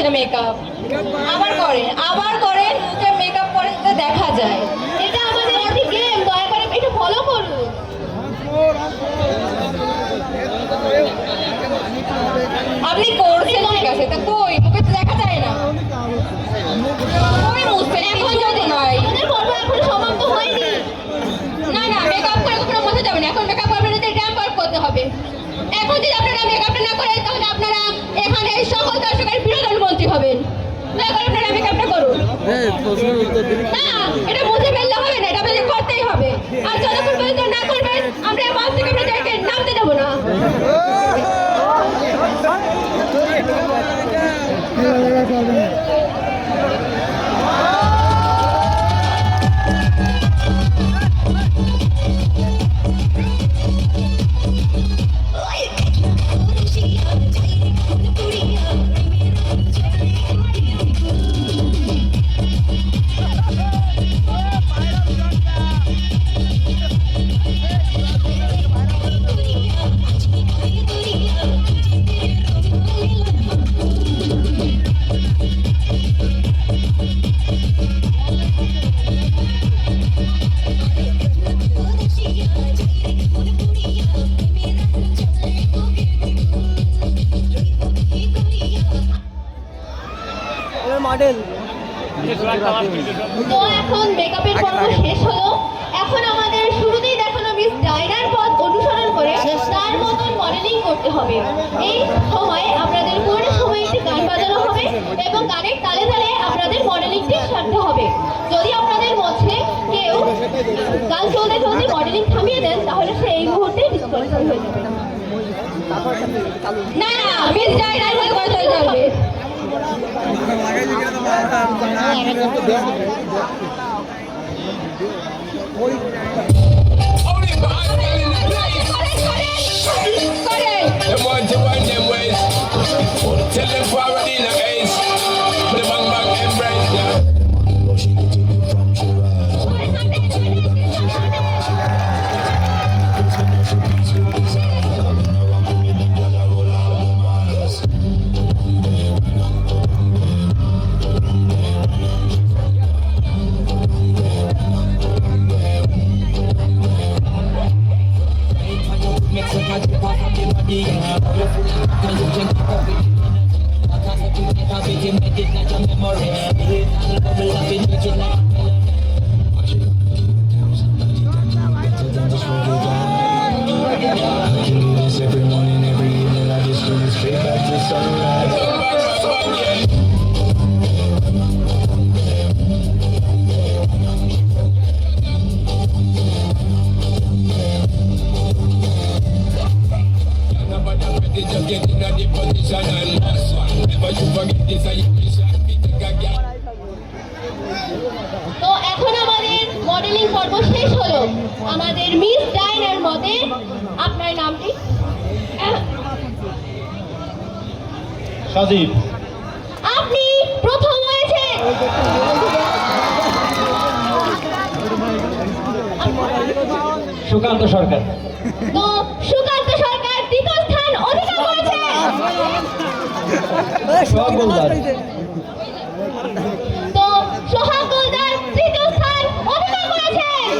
না মেকআপ, আবার করেন মুখে মেকআপ করে দেখা যায়। এটা আমাদের একটি গেম, দয়া করে একটু ফলো করুন। আপনি করছেন ঠিক আছে, তা কই মুখে তো দেখা যায় না, কই মুছছেন? এখন যদি নয় আমাদের পর্ব এখনো সমাপ্ত হয়নি। না না, মেকআপ করে কখনো মুছে যাবে না। এখন মেকআপ আপনাদের র্যাম্প আপ করতে হবে। এখন যদি আপনারা মেকআপটা না করেন তাহলে আপনারা এখানে এই সকল দর্শকের বিনোদন মন্ত্রী হবেন। দয়া করে আপনারা মেকআপটা করুন। না, এটা মুছে ফেললে হবে না, এটা আপনাদের করতেই হবে। আর যতক্ষণ পর্যন্ত না করবেন আমরা মাছ থেকে আপনাদেরকে নামতে দেবো না। মডেল তো এখন মেকআপের পর্ব শেষ হলো। এখন আমাদের শুরুতেই দেখানো মিস ডায়নার পথ অনুসরণ করে তার মতন মডেলিং করতে হবে। এই সময় আপনাদের পুরো সময় একটি গান বাজানো হবে এবং গানের তালে তালে আপনাদের মডেলিংটি সারতে হবে। যদি আপনাদের মধ্যে কেউ গান চলতে চলতে মডেলিং থামিয়ে দেন তাহলে সে এই মুহূর্তে ডিসকোয়ালিফাই হয়ে যাবে। না না, মিস ডায়নার মতো কথা চলবে। Tell them forward in the ace. Put them bang embrace, yeah. Every morning, every evening, I just feel straight back to sunrise. Just get in the position and never you forget this. তো এখন আমাদের modelling পর্ব শেষ হলো। আমাদের miss ডায়নার মতে আপনার নামটি? সজীব। আপনি প্রথম হয়েছেন। সুকান্ত সরকার। তো সুকান্ত সরকার দ্বিতীয় স্থান অধিকার করেছে। সোহাগ গোলদার। তো সোহাগ গোলদার তৃতীয় স্থান অধিকার করেছেন।